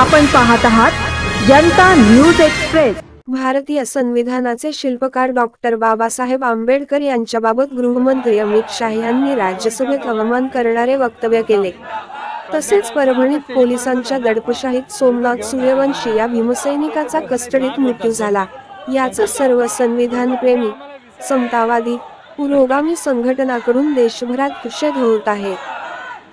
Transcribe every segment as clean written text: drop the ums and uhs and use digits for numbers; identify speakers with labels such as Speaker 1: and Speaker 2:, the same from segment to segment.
Speaker 1: आपण पाहत आहात जनता न्यूज एक्सप्रेस।
Speaker 2: भारतीय संविधानाचे शिल्पकार डॉक्टर बाबासाहेब आंबेडकर यांच्याबाबत गृहमंत्री अमित शाह यांनी राज्यसभेत अवमान करणारे वक्तव्य केले। तसेच परभणीत पोलिसांच्या दडपशाहीत सोमनाथ सूर्यवंशी या भीमसैनिकाचा कस्टडीत मृत्यू झाला। याचा सर्व संविधानप्रेमी, समतावादी, पुरोगामी संघटनांकडून देशभरात निषेध होत आहे।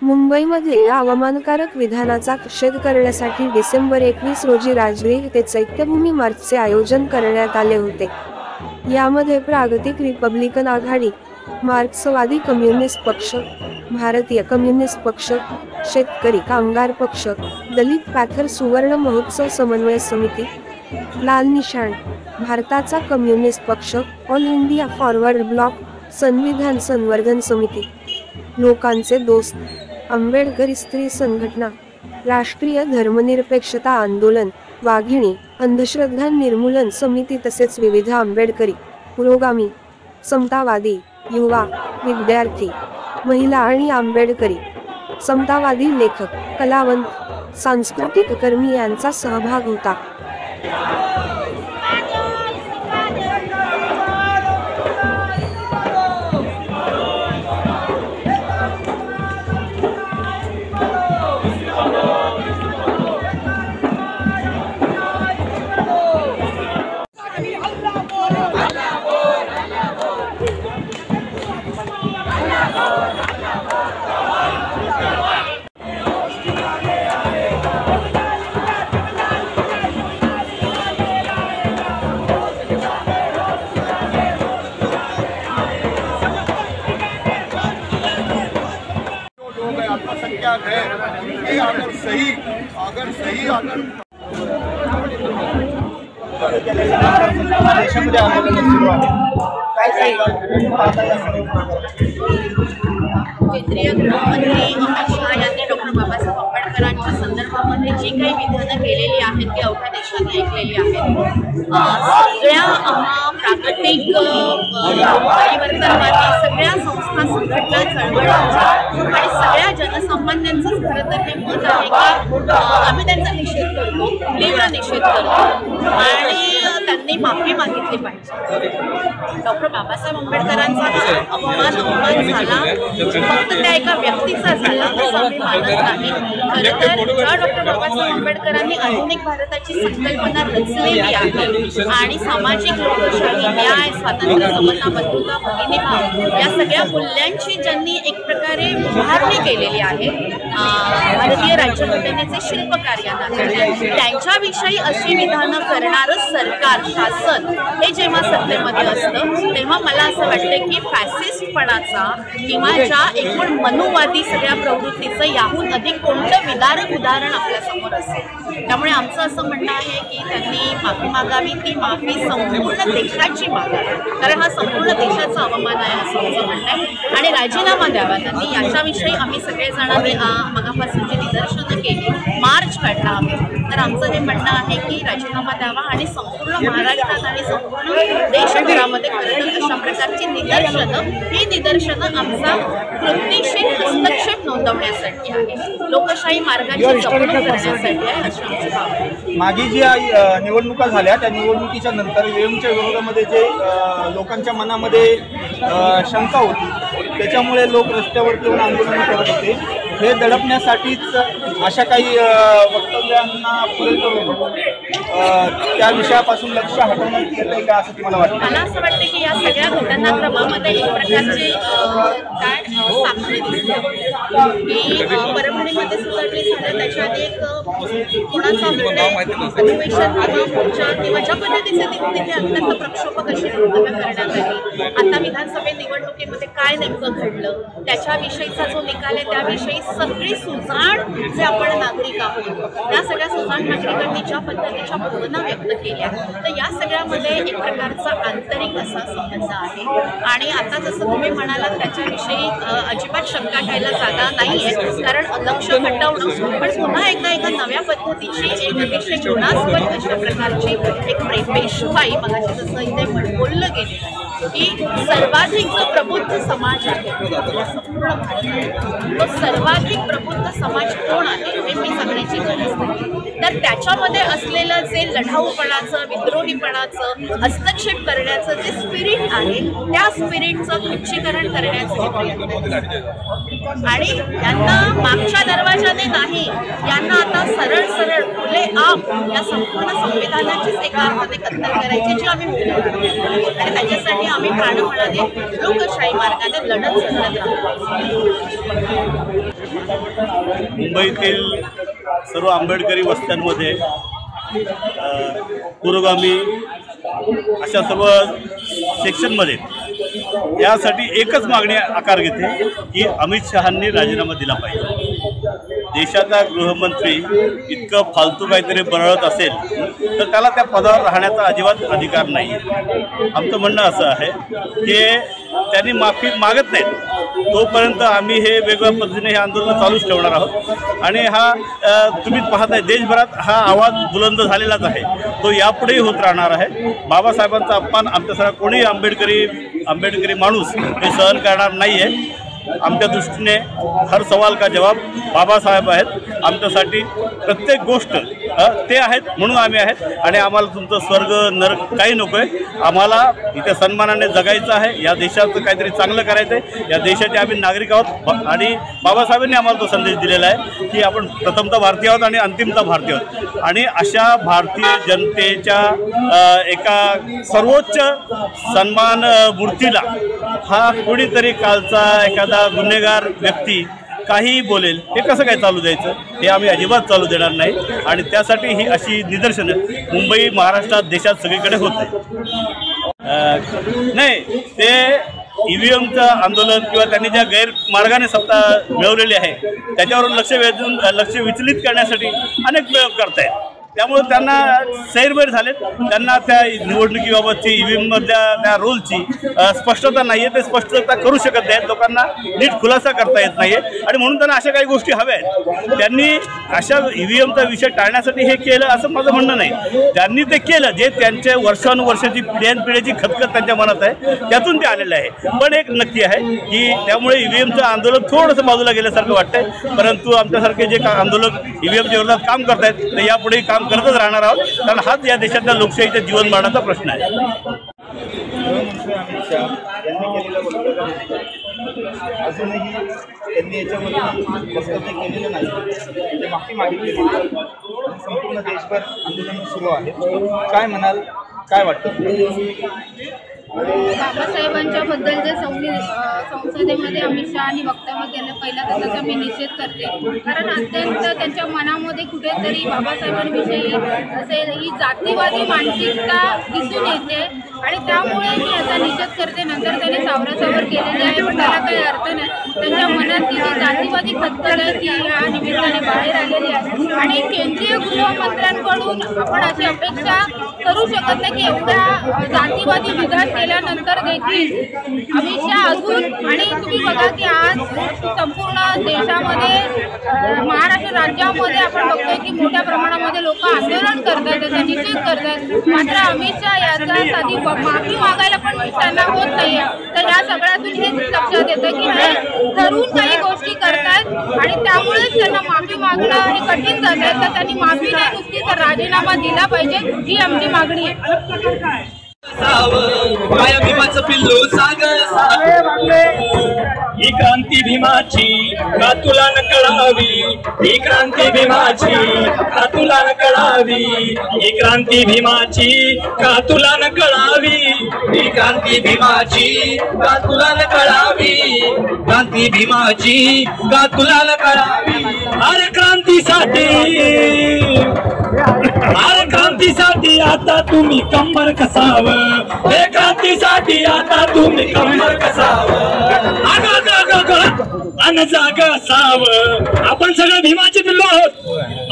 Speaker 2: मुंबईमध्ये या अवमानकारक विधानाचा निषेध करण्यासाठी डिसेंबर 21 रोजी राजगृह ते चैत्यभूमी मार्चचे आयोजन करण्यात आले होते। यामध्ये प्रागतिक रिपब्लिकन आघाडी, मार्क्सवादी कम्युनिस्ट पक्ष, भारतीय कम्युनिस्ट पक्ष, शेतकरी कामगार पक्ष, दलित पॅथर सुवर्ण महोत्सव समन्वय समिती, लाल निशाण, भारताचा कम्युनिस्ट पक्ष, ऑल इंडिया फॉरवर्ड ब्लॉक, संविधान संवर्धन समिती, लोकांचे दोस्त, आंबेडकरी स्त्री संघटना, राष्ट्रीय धर्मनिरपेक्षता आंदोलन, वाघिणी, अंधश्रद्धा निर्मूलन समिती तसेच विविध आंबेडकरी, पुरोगामी, समतावादी, युवा, विद्यार्थी, महिला आणि आंबेडकरी, समतावादी लेखक, कलावंत, सांस्कृतिक कर्मी यांचा सहभाग होता।
Speaker 3: है अगर सही देशामध्ये आंदोलन सुरू आहे, काय
Speaker 4: केंद्रीय गृहमंत्री अमित शाह यांनी डॉक्टर बाबासाहेब आंबेडकरांच्या संदर्भामध्ये जी काही विधानं केलेली आहेत ती अवघ्या देशाने ऐकलेली आहेत। सगळ्या प्रागतिक परिवर्तनवादी सगळ्या संस्था, संघटना, चळवळींच्या आणि सगळ्या जनसामान्यांचं खरं तर हे मत आहे की आम्ही त्यांचा निषेध करतो, तीव्र निषेध करतो आणि त्यांनी माफी मागितली पाहिजे। डॉक्टर बाबासाहेब आंबेडकरांचा अपमान झाला फक्त त्या एका व्यक्तीचा झाला असं मी मानत नाही। खरं तर ज्या डॉक्टर बाबासाहेब आंबेडकरांनी आधुनिक भारताची संकल्पना रचलेली आहे आणि सामाजिक लोकशाही, न्याय, स्वातंत्र्य, समता, बंधुता, भगिनीभाव या सगळ्या मूल्यांची ज्यांनी एक प्रकारे उभारणी केलेली आहे, भारतीय राज्यघटनेचे शिल्पकार यांना, त्यांच्याविषयी अशी विधानं करणारं सरकार, शासन हे जेव्हा सत्तेमध्ये असतं तेव्हा मला असं वाटतं की फॅसिस्टपणाचा किंवा ज्या एकूण मनुवादी सगळ्या प्रवृत्तीचं याहून अधिक कोणतं विदारक उदाहरण आपल्यासमोर असेल। त्यामुळे आमचं असं म्हणणं आहे की त्यांनी माफी मागावी, ती माफी संपूर्ण देशाची मागावी, कारण हा संपूर्ण देशाचा अवमान आहे असं आमचं म्हणणं आहे आणि राजीनामा द्यावा त्यांनी। याच्याविषयी आम्ही सगळेजणांनी मगापासून जी निदर्शनं केली, मार्च काढला आम्ही, तर आमचं हे म्हणणं आहे की राजीनामा द्यावा आणि संपूर्ण महाराष्ट्रात आणि संपूर्ण देशभरामध्ये खरं तर अशा प्रकारची निदर्शनं आमचा कृतीशील हस्तक्षेप नोंदवण्यासाठी आहे, लोकशाही मार्गाची जपणूक करण्यासाठी आहे अशी आमची भावना आहे।
Speaker 3: मागे जी निवडणुका झाल्या त्या निवडणुकीच्या नंतर ईव्हीएमच्या विरोधामध्ये जे लोकांच्या मनामध्ये शंका होती त्याच्यामुळे लोक रस्त्यावरती येऊन आंदोलन करत होते, हे दडपण्यासाठीच अशा काही वक्तव्यांना पुढे करून त्या विषयापासून लक्ष हटवण्यात येत आहे का असं तुम्हाला वाटतं?
Speaker 4: मला असं वाटतं की या सगळ्या घटनाक्रमामध्ये एक प्रकारची साखळी दिसते की परभणीमध्ये सुधारणी झालं त्याच्या आधी एक कोणाचा अधिवेशन किंवा मोर्चा किंवा ज्या पद्धतीचे तिथे अत्यंत प्रक्षोभक अशी वक्तव्य करण्यात आली। आता विधानसभा निवडणुकीमध्ये काय नेमकं घडलं त्याच्याविषयीचा जो निकाल आहे त्याविषयी सगळी सुजाण जे आपण नागरिक आहोत त्या सगळ्या सुजाण नागरिकांनी ज्या पद्धतीच्या भावना व्यक्त केल्या तर या सगळ्यामध्ये एक प्रकारचा आंतरिक असा संबंध आहे आणि आता जसं तुम्ही म्हणालात त्याच्याविषयी अजिबात शंका घ्यायला जागा नाही आहे, कारण लक्ष हटवणं पण पुन्हा एकदा एका नव्या पद्धतीची एक अतिशय गुणास्पद अशा प्रकारची एक पेशवाई मगाशी जसं इथे बोललं गेलं की सर्वाधिक जो प्रबुद्ध समाज आहे आपल्या संपूर्ण भारतात तो सर्वाधिक प्रबुद्ध समाज कोण आहे हे मी सांगण्याची गरज नाही। तर तर त्याच्यामध्ये असलेलं जे लढाऊपणाचं, विद्रोहीपणाचं, हस्तक्षेप करण्याचं जे स्पिरिट आहे, त्या स्पिरिटचं खच्चीकरण करण्याचे प्रयत्न आणि यांना मागच्या दरवाजाने नाही, यांना आता सरळ सरळ खुले आम या संपूर्ण संविधानाचीच एका अर्थाने कत्तल करायची जी आम्ही आणि त्याच्यासाठी आम्ही प्राणपणाने लोकशाही मार्गाने लढत झगडत राहतो.
Speaker 5: मुंबईतील सर्व आंबेडकरी वस्त्यांमध्ये पुरोगामी अशा सर्व सेक्शनमध्ये यासाठी एकच मागणी आकार घेते की अमित शहांनी राजीनामा दिला पाहिजे. देशाचा गृहमंत्री इतकं फालतू काहीतरी बरळत असेल तर त्याला त्या पदावर राहण्याचा अजिबात अधिकार नाही. आमचं म्हणणं असं आहे की त्यांनी माफी मागत नाहीत तोपर्यंत आम्ही हे वेगवेगळ्या पद्धतीने हे आंदोलन चालूच ठेवणार आहोत. आणि हा तुम्ही पाहताय देशभरात हा आवाज बुलंद झालेलाच आहे, तो यापुढेही होत राहणार आहे. बाबासाहेबांचा अपमान आमच्यासारखा कोणी आंबेडकरी माणूस हे सहन करणार नाही आहे. आमच्या दृष्टीने हर सवाल का जवाब बाबासाहेब आहेत. आमच्यासाठी प्रत्येक गोष्ट ते आहेत म्हणून आम्ही आहेत आणि आम्हाला तुमचं स्वर्ग नरक काही नको आहे. आम्हाला इथे सन्मानाने जगायचं आहे, या देशाचं काहीतरी चांगलं करायचं आहे. या देशाचे आम्ही नागरिक आहोत आणि बाबासाहेबांनी आम्हाला तो संदेश दिलेला आहे की आपण प्रथमतः भारतीय आहोत आणि अंतिमतः भारतीय आहोत. आणि अशा भारतीय जनतेच्या एका सर्वोच्च सन्मान मूर्तीला हा कोणीतरी कालचा एखादा गुन्हेगार व्यक्ती काहीही बोलेल हे कसं काय चालू द्यायचं, हे आम्ही अजिबात चालू देणार नाही. आणि त्यासाठी ही अशी निदर्शनं मुंबई, महाराष्ट्रात, देशात सगळीकडे होत आहे. नाही ते EVMचं आंदोलन किंवा त्यांनी ज्या गैरमार्गाने सत्ता मिळवलेली आहे त्याच्यावरून लक्ष विचलित करण्यासाठी अनेक प्रयोग करतायत. त्यामुळे त्यांना सैरभैर झालेत. त्यांना त्या निवडणुकीबाबतची EVMमधल्या त्या रोलची स्पष्टता नाही आहे, ते स्पष्टता करू शकत नाहीत. लोकांना नीट खुलासा करता येत नाही आहे आणि म्हणून त्यांना अशा काही गोष्टी हव्या आहेत. त्यांनी अशा EVMचा विषय टाळण्यासाठी हे केलं असं माझं म्हणणं नाही. त्यांनी ते केलं जे त्यांच्या वर्षानुवर्षाची पिढ्यानपिढ्याची खतखत त्यांच्या मनात आहे त्यातून ते आलेलं आहे. पण एक नक्की आहे की त्यामुळे EVMचं आंदोलन थोडंसं बाजूला गेल्यासारखं वाटतंय. परंतु आमच्यासारखे जे आंदोलक EVMच्या विरोधात काम करतायत ते यापुढे काम करतच राहणार आहोत, कारण हाच या देशातल्या लोकशाहीच्या जीवनमानाचा प्रश्न आहे.
Speaker 3: गृहमंत्री अमित शहा यांनी केलेलं वक्तव्य अजूनही त्यांनी याच्यामध्ये वक्तव्य केलेलं नाही, ते माफी मागितलेली आहे. संपूर्ण देशभर आंदोलन सुरू आहे. काय म्हणाल, काय वाटतं?
Speaker 6: बाबासाहेबांच्या बद्दल जे संसदेमध्ये अमित शहानी वक्तव्य केलं, पहिला तर त्याचा मी निषेध करते. कारण अत्यंत त्यांच्या मनामध्ये कुठेतरी बाबासाहेबांविषयी असेल ही जातीवादी मानसिकता दिसून येते आणि त्यामुळे मी याचा निषेध करते. नंतर त्यांनी सावरासावर केलेली आहे पण त्याला काही अर्थ नाही. त्यांच्या मनात ती जातीवादी खतखत आहे ती या निमित्ताने बाहेर आलेली आहे. आणि केंद्रीय गृहमंत्र्यांकडून आपण अशी अपेक्षा करू शकत नाही की एवढ्या जातीवादी विधान केल्यानंतर देखील अमित शहा अजून. आणि तुम्ही बघा की आज संपूर्ण देशामध्ये महाराष्ट्र राज्यामध्ये आपण बघतोय की मोठ्या प्रमाणामध्ये लोक आंदोलन करतात, त्याचा निषेध करतात. मात्र अमित शहा याचा साधी माफी मागायला पण त्यांना होत नाहीये. तर या सगळ्यातून हेच लक्षात येतं की हे ठरवून काही गोष्टी करतात आणि त्यामुळेच त्यांना माफी मागणं हे कठीण जात आहे. तर त्यांनी माफी नाही नुसती तर राजीनामा दिला पाहिजे ही आमची मागणी आहे.
Speaker 7: माया भीमाचं पिल्लू ही क्रांती भीमाची का तुला न कळावी, ही क्रांती भीमाची का तुला न कळावी, ही क्रांती भीमाची का तुला न कळावी, ही क्रांती भीमाची का तुला न कळावी, क्रांती भीमाची का तुला न कळावी. अरे क्रांतीसाठी, अरे क्रांतीसाठी आता तुम्ही कंबर कसावं, हे क्रांतीसाठी आता तुम्ही कंबर कसावं, अन जाग असावं. आपण सगळे भीमाचे पिल्लू आहोत.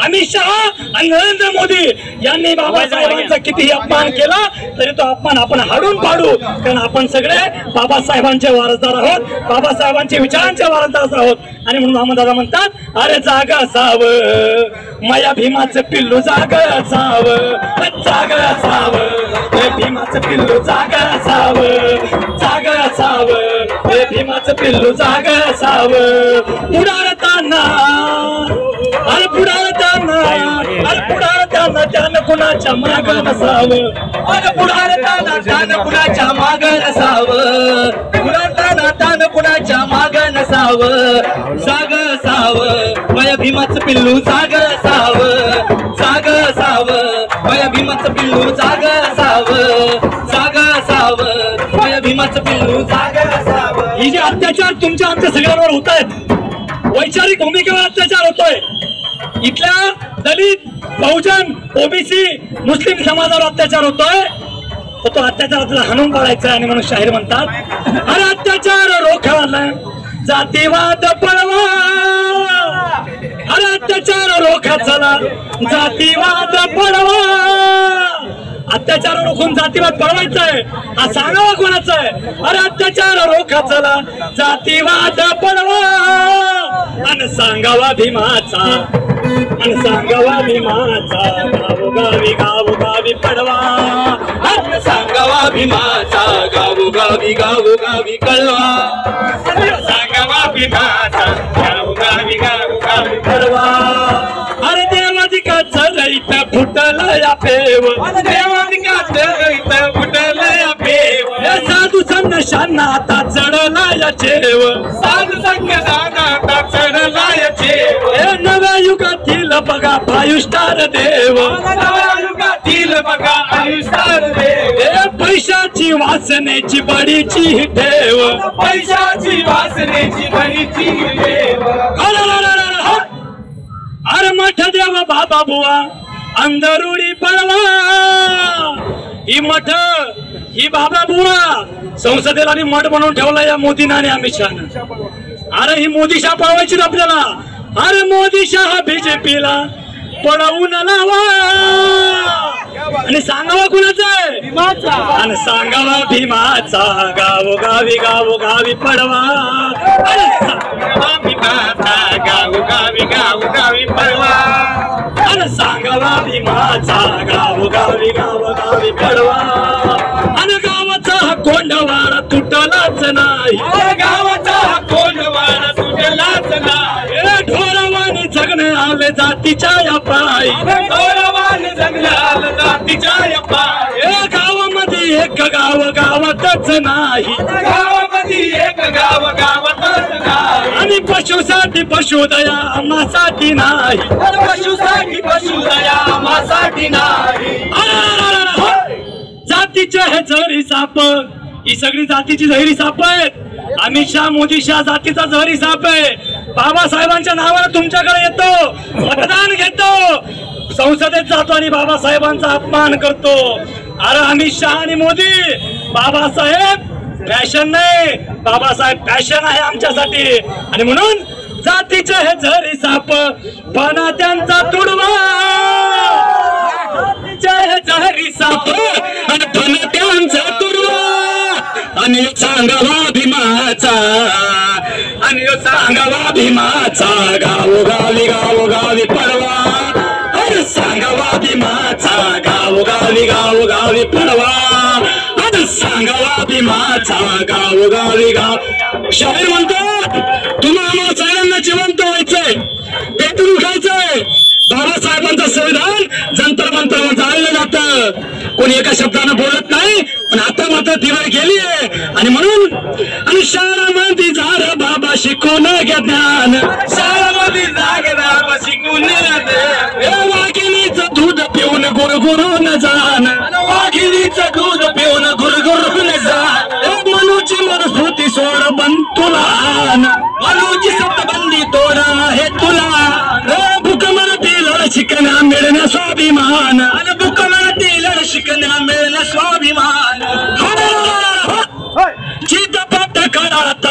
Speaker 7: अमित शहा आणि नरेंद्र मोदी यांनी बाबासाहेबांचा कितीही अपमान केला तरी तो अपमान आपण हाडून पाडू, कारण आपण सगळे बाबासाहेबांचे वारसदार आहोत, बाबासाहेबांच्या विचारांचे वारसदार आहोत. आणि म्हणून अहमदादा म्हणतात अरे जागा असावं, माया भीमाचं पिल्लू जागा असावं, जागा असावं, हे भीमाचं पिल्लू जागा असावं, जागा असावं, हे भीमाचं पिल्लू जागा असावं. पुढारताना, अरे पुढारताना, अरे पुढार नात्यानं कुणाच्या माग नसावं,
Speaker 8: पुढारता नात्यानं कुणाच्या माग नसावं, पुढारता नात्यानं कुणाच्या माग नसावं, साग सावं वय भीमाचं पिल्लू साग सावं, साग सावं वय भीमाचं पिल्लू साग सावं, साग सावं वय भीमाचं पिल्लू साग सावं.
Speaker 7: ही जे अत्याचार तुमच्या आमच्या सगळ्यांवर होत आहेत, वैचारिक भूमिकेवर अत्याचार होतोय, इथल्या दलित बहुजन ओबीसी मुस्लिम समाजावर अत्याचार होतोय, तर तो अत्याचाराला हाणून पाडायचा आणि म्हणून शाहीर म्हणतात, अरे अत्याचार रोखायला जातीवाद पळवा, अरे अत्याचार रोखा चला जातीवाद पळवा. अत्याचार रोखून जातीवाद पळवायचा आहे, हा सांगावा कोणाचा आहे? अरे अत्याचार रोखा चला जातीवाद पळवा, आणि सांगावा भीमाचा, आणि सांगावा भीमाचा, गावोगावी गावोगावी पळवा,
Speaker 8: आणि सांगावा भीमाचा, गावोगावी गावोगावी कळवा, सांगावा भीमाचा, गावोगावी गावोगावी
Speaker 7: पळवा. अरे देवाधिकाचं रहित फुटलं या पेव,
Speaker 8: देवाधिकाचं रहित फुटलं या पेव,
Speaker 7: साधू संन्याशांना आता चढला या चेव,
Speaker 8: साधू संन्याशांना आता चढला या चेव,
Speaker 7: नव्या युगातील बघा 5 स्टार देव,
Speaker 8: नव्या युगातील बघा 5 स्टार देव,
Speaker 7: पैशाची वासनेची बडीची ठेव,
Speaker 8: पैशाची वासनेची बडीची ठेव.
Speaker 7: अरे मठ देव बाबा बुवा अंधरुडी पळवा, ही मठ ही बाबा बुवा संसदेला आणि मठ बनवून ठेवला या मोदीनं आणि अमित शहानं. अरे ही मोदी शाह पळवायची आपल्याला, अरे मोदी शाह बीजेपीला पळवून लावा, आणि सांगावा कुणाचा आहे? आणि सांगावा भीमाचा, गावोगावी गावोगावी पळवा,
Speaker 8: सांगावा भीमाचा, गावोगावी गावोगावी पळवा,
Speaker 7: आणि सांगावा भीमाचा, गावोगावी गावोगावी पळवा, आणि गावाचा कोंडवाडा तुटलाच नाही,
Speaker 8: गावाचा कोंडवाडा तुटलाच नाही,
Speaker 7: ढोरवानी जगणे आले जातीच्या या पायी,
Speaker 8: ढोरवानी जगणे आले जातीच्या या पायी,
Speaker 7: गावामध्ये एक गाव गावातच नाही,
Speaker 8: गावामध्ये एक गाव गावातच नाही,
Speaker 7: आणि पशुसाठी पशुदया आम्हासाठी नाही,
Speaker 8: पशुसाठी पशुदया आम्हासाठी नाही.
Speaker 7: जातीचे हे जहरी साप, ही सगळी जातीची जहरी साप आहेत. अमित शहा मोदी शहा जातीचा जहरी साप आहे. बाबासाहेबांच्या नावाने तुमच्याकडे येतो, मतदान घेतो, संसदेत जातो आणि बाबासाहेबांचा अपमान करतो. अरे अमित शहा आणि मोदी, बाबासाहेब फॅशन नाही, बाबासाहेब फॅशन आहे आमच्यासाठी. आणि म्हणून जातीचे हे जहरी साप पणा त्यांचा तुडवा, जातीचे हे जहरी साप आणि पणा त्यांचा तुडवा, आणि सांगावा भीमाचा, आणि सांगावा भीमाचा, गावोगावी गावोगावी पळवा, आणि सांगावा भीमाचा, गावोगावी गावोगावी पळवा, आणि सांगावा भीमाचा, गावोगावी गाव. शाहीर म्हणतो, तुम्हाला सगळ्यांना जिवंत व्हायचंय, पेटून उठायचंय. बाबासाहेबांचं संविधान जंतर मंतरवर जाळलं जातं, कोणी एका शब्दानं बोलत नाही, पण आता मात्र दिवाळी गेली आहे. आणि म्हणून आणि शाळामध्ये झार बाबा शिकून घ्या ज्ञान,
Speaker 8: शाळामध्ये जाग बाबा शिकून
Speaker 7: वाघिणीचं दूध पिऊन गुरगुरून जाण,
Speaker 8: वाघिणीचं दूध पिऊन गुरगुरून जाण,
Speaker 7: मनूची मनस्फूर्ती सोड बंतुलान,
Speaker 8: मनूची सप्तबंदी तोड हे तुला,
Speaker 7: बुक म्हणतील शिकण्या मिळण्या स्वाभिमान,
Speaker 8: आणि बुक म्हणतील शिकण्या मिळण्या स्वाभिमान.
Speaker 7: चितपट काढात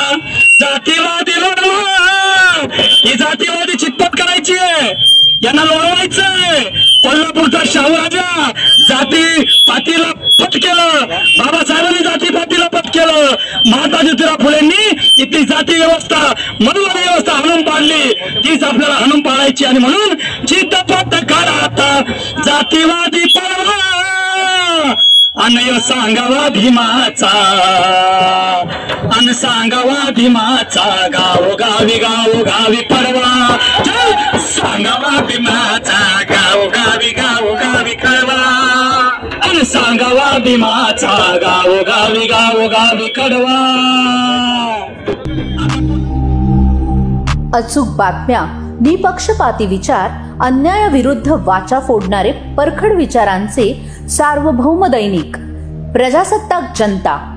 Speaker 7: जातीवादी लढवा, ही जातीवादी चितपट करायची आहे, यांना लढवायचंय. कोल्हापूरचा शाहूराजा जाती पातीला पट केलं, बाबासाहेबांनी जाती पातीला पट केलं, महात्मा ज्योतिराव फुलेंनी इथली जाती व्यवस्था मनुवादी व्यवस्था हाणून पाडली, तीच आपल्याला हाणून पाडायची. आणि म्हणून चितपट काढात जातीवादी पळवा, आणि सांगावा भीमाचा, आणि सांगावा भीमाचा, गावोगावी गावोगावी पळवा, सांगावा भीमाचा, गावोगावी गावोगावी भीमाचा गावोगावी गावोगावी कडवा.
Speaker 9: अचूक बातम्या, निपक्षपाती विचार, अन्यायाविरुद्ध वाचा फोडणारे परखड विचारांचे सार्वभौम दैनिक प्रजासत्ताक जनता.